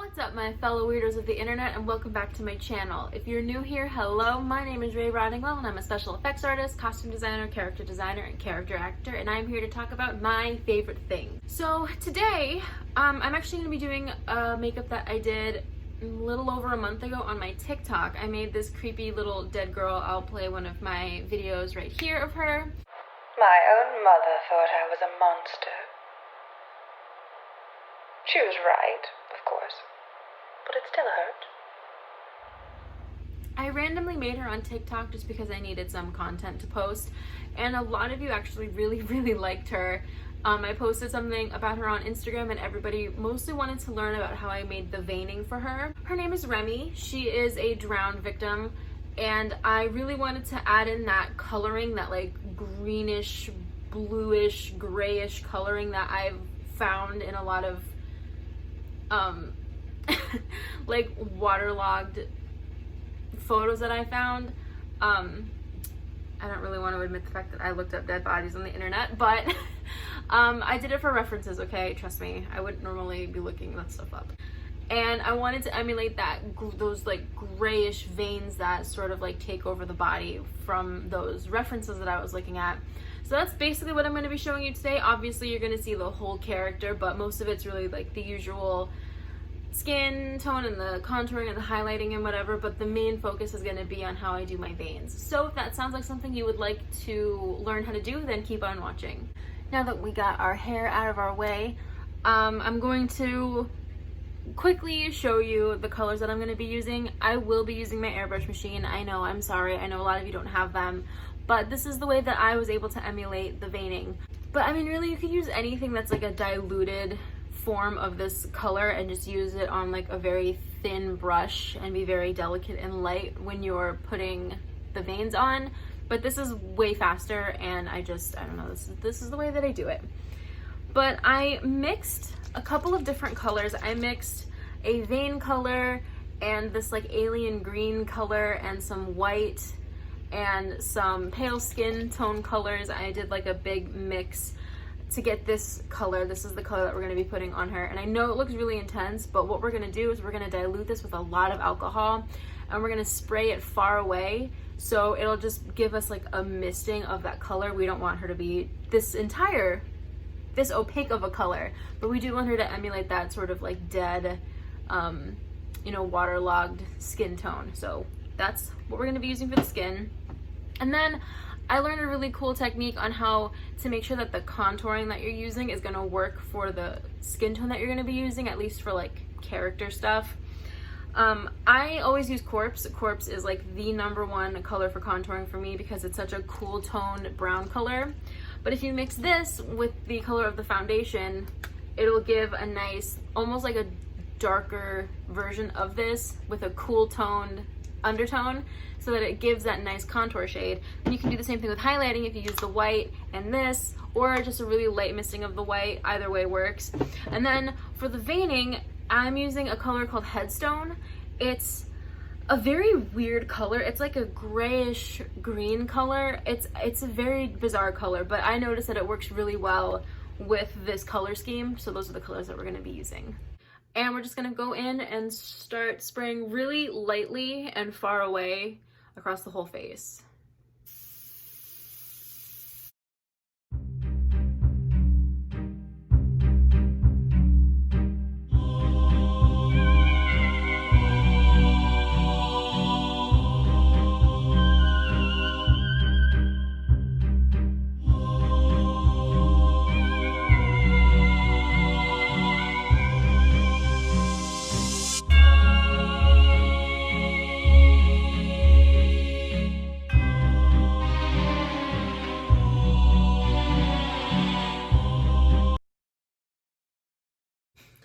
What's up, my fellow weirdos of the internet, and welcome back to my channel. If you're new here, hello, my name is Ray Rodingwell and I'm a special effects artist, costume designer, character designer, and character actor, and I'm here to talk about my favorite thing. So today, I'm actually going to be doing a makeup that I did a little over a month ago on my TikTok. I made this creepy little dead girl. I'll play one of my videos right here of her. My own mother thought I was a monster. She was right, of course, but it still hurt. I randomly made her on TikTok just because I needed some content to post, and a lot of you actually really liked her. I posted something about her on Instagram and everybody mostly wanted to learn about how I made the veining for her. Her name is Remmy. She is a drowned victim, and I really wanted to add in that coloring, that like greenish, bluish, grayish coloring that I've found in a lot of like waterlogged photos that I found. I don't really want to admit the fact that I looked up dead bodies on the internet, but I did it for references, okay? Trust me, I wouldn't normally be looking that stuff up. And I wanted to emulate that, those like grayish veins that sort of like take over the body from those references that I was looking at. So that's basically what I'm going to be showing you today. Obviously you're going to see the whole character, but most of it's really like the usual skin tone and the contouring and the highlighting and whatever, but the main focus is going to be on how I do my veins. So if that sounds like something you would like to learn how to do, then keep on watching. Now that we got our hair out of our way, I'm going to quickly show you the colors that I'm going to be using. I will be using my airbrush machine. I know, I'm sorry, I know a lot of you don't have them, but this is the way that I was able to emulate the veining. But I mean, really, you could use anything that's like a diluted form of this color and just use it on like a very thin brush and be very delicate and light when you're putting the veins on. But this is way faster, and I don't know, this is the way that I do it. But I mixed a couple of different colors. I mixed a vein color and this like alien green color and some white and some pale skin tone colors. I did like a big mix to get this color. This is the color that we're going to be putting on her, and I know it looks really intense, but what we're going to do is we're going to dilute this with a lot of alcohol, and we're going to spray it far away, so it'll just give us like a misting of that color. We don't want her to be this opaque of a color, but we do want her to emulate that sort of like dead, you know, waterlogged skin tone. So that's what we're going to be using for the skin. And then I learned a really cool technique on how to make sure that the contouring that you're using is going to work for the skin tone that you're going to be using, at least for like character stuff. I always use Corpse. Corpse is like the #1 color for contouring for me because it's such a cool toned brown color. But if you mix this with the color of the foundation, it'll give a nice, almost like a darker version of this with a cool toned undertone, so that it gives that nice contour shade. And you can do the same thing with highlighting if you use the white and this, or just a really light misting of the white. Either way works. And then for the veining, I'm using a color called Headstone. It's a very weird color. It's like a grayish green color. It's a very bizarre color, but I noticed that it works really well with this color scheme. So those are the colors that we're going to be using. And we're just gonna go in and start spraying really lightly and far away across the whole face.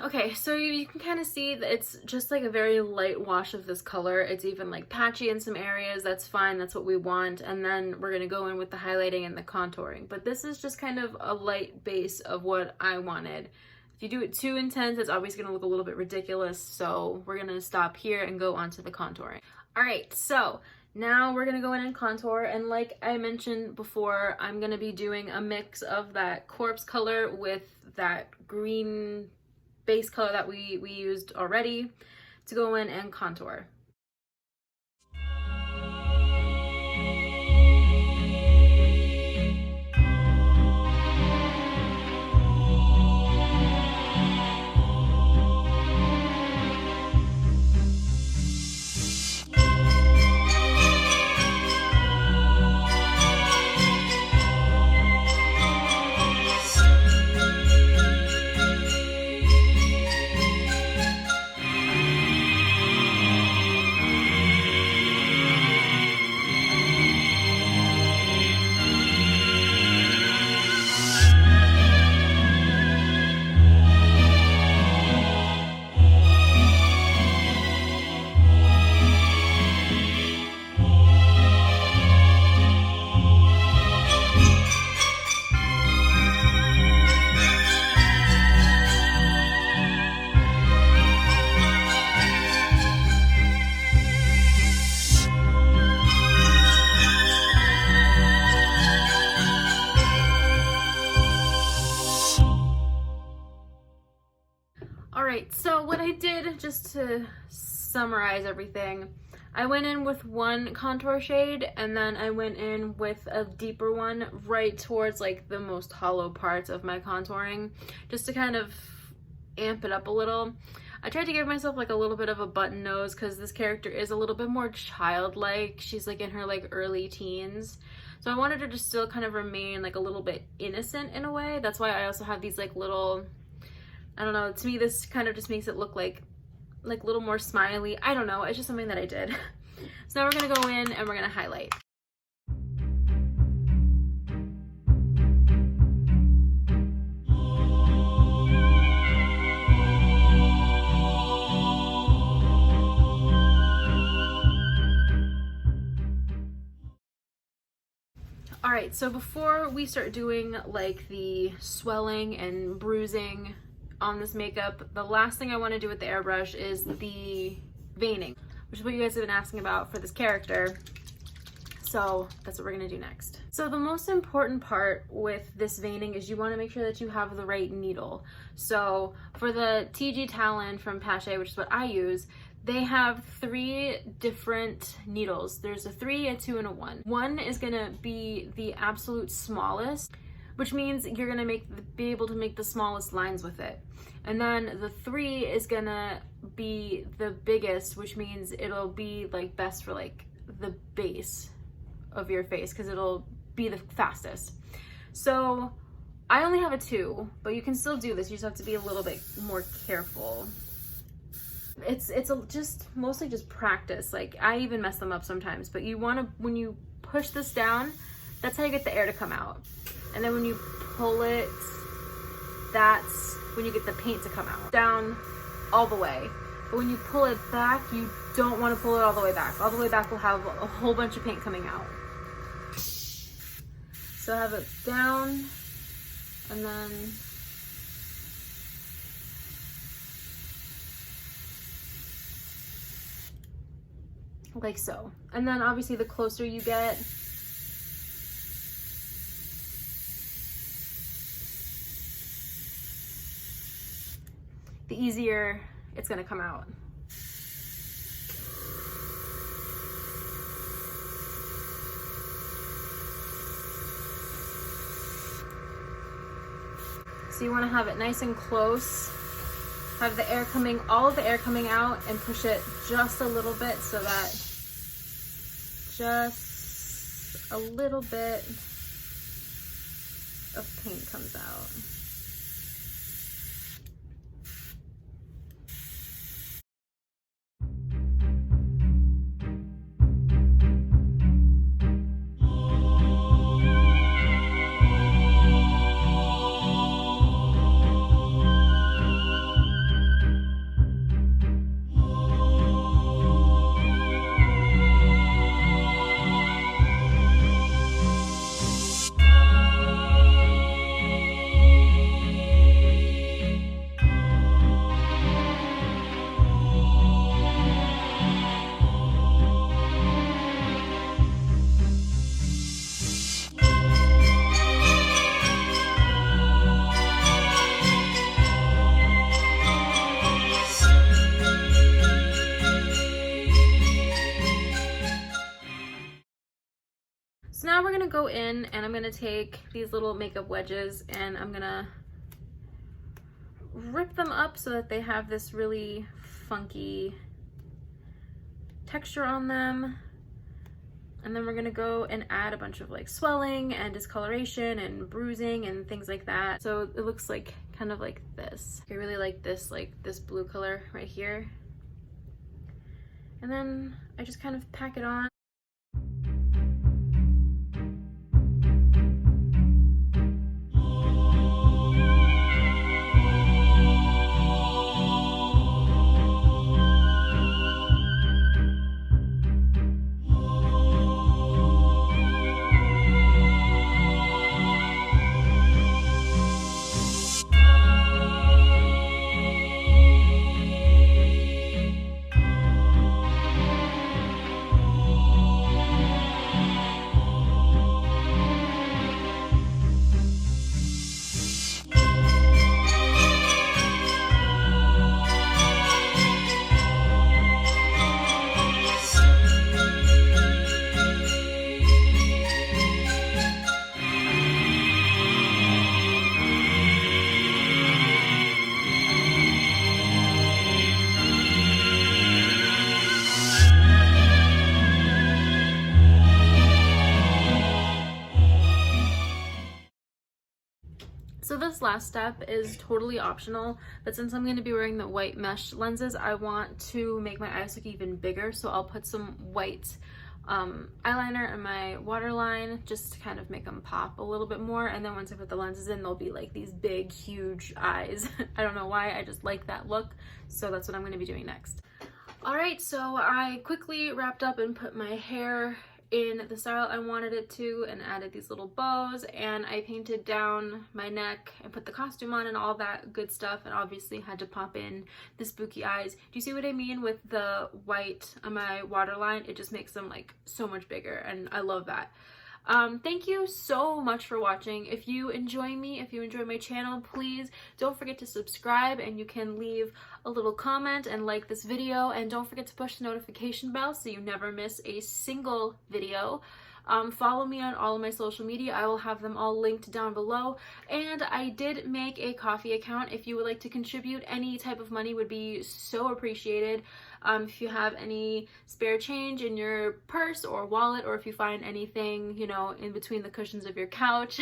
Okay, so you can kind of see that it's just like a very light wash of this color. It's even like patchy in some areas. That's fine, that's what we want. And then we're gonna go in with the highlighting and the contouring. But this is just kind of a light base of what I wanted. If you do it too intense, it's always gonna look a little bit ridiculous. So we're gonna stop here and go on to the contouring. All right, so now we're gonna go in and contour, and like I mentioned before, I'm gonna be doing a mix of that corpse color with that green base color that we used already to go in and contour. Alright, so what I did, just to summarize everything, I went in with one contour shade and then I went in with a deeper one right towards like the most hollow parts of my contouring, just to kind of amp it up a little. I tried to give myself like a little bit of a button nose because this character is a little bit more childlike. She's like in her like early teens. So I wanted her to still kind of remain like a little bit innocent in a way. That's why I also have these like little, I don't know, to me this kind of just makes it look like a little more smiley. I don't know, it's just something that I did. So now we're gonna go in and we're gonna highlight. Alright, so before we start doing like the swelling and bruising on this makeup, the last thing I want to do with the airbrush is the veining, which is what you guys have been asking about for this character. So that's what we're going to do next. So the most important part with this veining is you want to make sure that you have the right needle. So for the TG Talon from Pache, which is what I use, they have 3 different needles. There's a 3, a 2, and a 1. 1 is gonna be the absolute smallest, which means you're gonna be able to make the smallest lines with it. And then the 3 is gonna be the biggest, which means it'll be like best for like the base of your face because it'll be the fastest. So I only have a 2, but you can still do this. You just have to be a little bit more careful. It's just mostly just practice. Like I even mess them up sometimes, but you want to, when you push this down, that's how you get the air to come out. And then when you pull it, that's when you get the paint to come out. Down all the way. But when you pull it back, you don't want to pull it all the way back. All the way back will have a whole bunch of paint coming out. So have it down and then like so. And then obviously the closer you get, the easier it's gonna come out. So you wanna have it nice and close. Have the air coming, all of the air coming out, and push it just a little bit so that just a little bit of paint comes out. go in and I'm gonna take these little makeup wedges and I'm gonna rip them up so that they have this really funky texture on them. And then we're gonna go and add a bunch of like swelling and discoloration and bruising and things like that. So it looks like kind of like this. I really like this blue color right here. And then I just kind of pack it on. So this last step is totally optional, but since I'm going to be wearing the white mesh lenses, I want to make my eyes look even bigger. So I'll put some white eyeliner in my waterline just to kind of make them pop a little bit more. And then once I put the lenses in, they'll be like these big, huge eyes. I don't know why, I just like that look. So that's what I'm going to be doing next. All right, so I quickly wrapped up and put my hair in the style I wanted it to and added these little bows, and I painted down my neck and put the costume on and all that good stuff, and obviously had to pop in the spooky eyes. Do you see what I mean with the white on my waterline? It just makes them like so much bigger, and I love that. Thank you so much for watching. If you enjoy me, if you enjoy my channel, please don't forget to subscribe, and you can leave a little comment and like this video, and don't forget to push the notification bell so you never miss a single video. Follow me on all of my social media. I will have them all linked down below. And I did make a coffee account. If you would like to contribute, any type of money would be so appreciated. If you have any spare change in your purse or wallet, or if you find anything, you know, in between the cushions of your couch,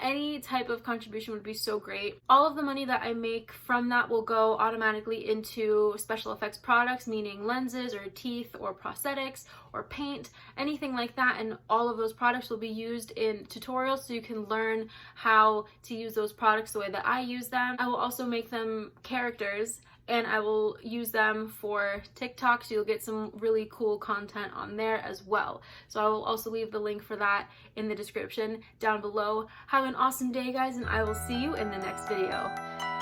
any type of contribution would be so great. All of the money that I make from that will go automatically into special effects products, meaning lenses or teeth or prosthetics or paint, anything like that. And all of those products will be used in tutorials so you can learn how to use those products the way that I use them. I will also make them characters, and I will use them for TikTok, so you'll get some really cool content on there as well. So I will also leave the link for that in the description down below. Have an awesome day, guys, and I will see you in the next video.